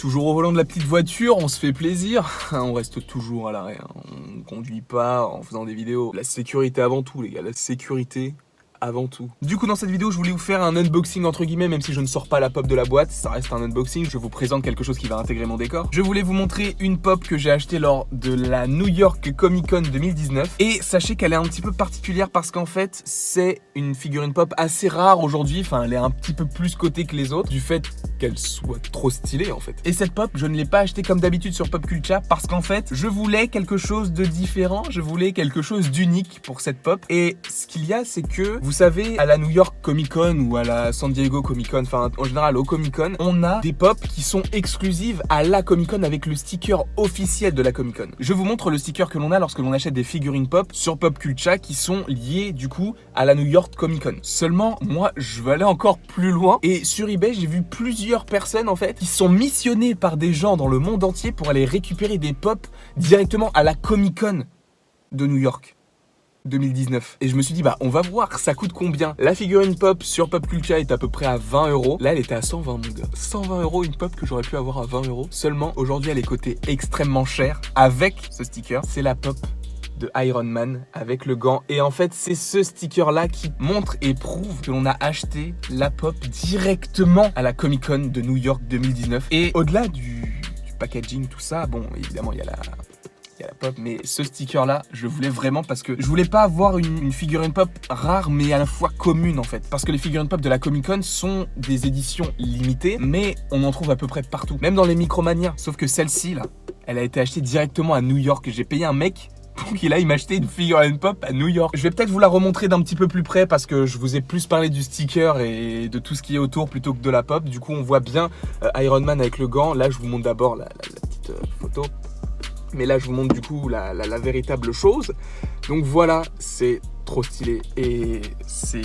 Toujours au volant de la petite voiture, on se fait plaisir. On reste toujours à l'arrêt, hein. On conduit pas en faisant des vidéos. La sécurité avant tout, les gars, la sécurité avant tout. Du coup, dans cette vidéo, je voulais vous faire un unboxing entre guillemets, même si je ne sors pas la pop de la boîte, ça reste un unboxing. Je vous présente quelque chose qui va intégrer mon décor. Je voulais vous montrer une pop que j'ai achetée lors de la New York Comic Con 2019. Et sachez qu'elle est un petit peu particulière parce qu'en fait, c'est une figurine pop assez rare aujourd'hui. Enfin, elle est un petit peu plus cotée que les autres, du fait qu'elle soit trop stylée en fait. Et cette pop, je ne l'ai pas achetée comme d'habitude sur Popcultcha parce qu'en fait, je voulais quelque chose de différent, je voulais quelque chose d'unique pour cette pop. Et ce qu'il y a, c'est que, vous savez, à la New York Comic Con ou à la San Diego Comic Con, enfin en général au Comic Con, on a des pop qui sont exclusives à la Comic Con avec le sticker officiel de la Comic Con. Je vous montre le sticker que l'on a lorsque l'on achète des figurines pop sur Popcultcha qui sont liées du coup à la New York Comic Con. Seulement, moi, je veux aller encore plus loin et sur eBay, j'ai vu plusieurs personnes en fait qui sont missionnées par des gens dans le monde entier pour aller récupérer des pop directement à la Comic Con de New York 2019. Et je me suis dit, bah on va voir, ça coûte combien. La figurine pop sur Popcultcha est à peu près à 20 €. Là, elle était à 120, mon gars. 120 €, une pop que j'aurais pu avoir à 20 €. Seulement, aujourd'hui, elle est cotée extrêmement cher avec ce sticker. C'est la pop de Iron Man avec le gant. Et en fait, c'est ce sticker-là qui montre et prouve que l'on a acheté la pop directement à la Comic Con de New York 2019. Et au-delà du packaging, tout ça, bon, évidemment, il y a la pop, mais ce sticker là je voulais vraiment parce que je voulais pas avoir une figurine pop rare mais à la fois commune en fait, parce que les figurines pop de la Comic Con sont des éditions limitées mais on en trouve à peu près partout, même dans les Micromania, sauf que celle-ci là elle a été achetée directement à New York. J'ai payé un mec pour qu'il aille m'acheter une figurine pop à New York. Je vais peut-être vous la remontrer d'un petit peu plus près parce que je vous ai plus parlé du sticker et de tout ce qui est autour plutôt que de la pop. Du coup on voit bien Iron Man avec le gant. Là je vous montre d'abord la petite photo. Mais là, je vous montre du coup la véritable chose. Donc voilà, c'est trop stylé et c'est...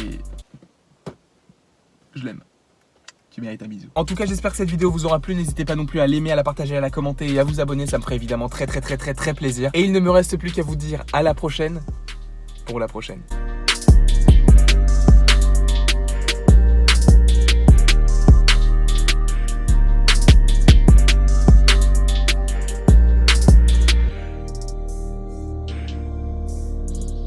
Je l'aime. Tu mérites un bisou. En tout cas, j'espère que cette vidéo vous aura plu. N'hésitez pas non plus à l'aimer, à la partager, à la commenter et à vous abonner. Ça me ferait évidemment très plaisir. Et il ne me reste plus qu'à vous dire à la prochaine pour la prochaine.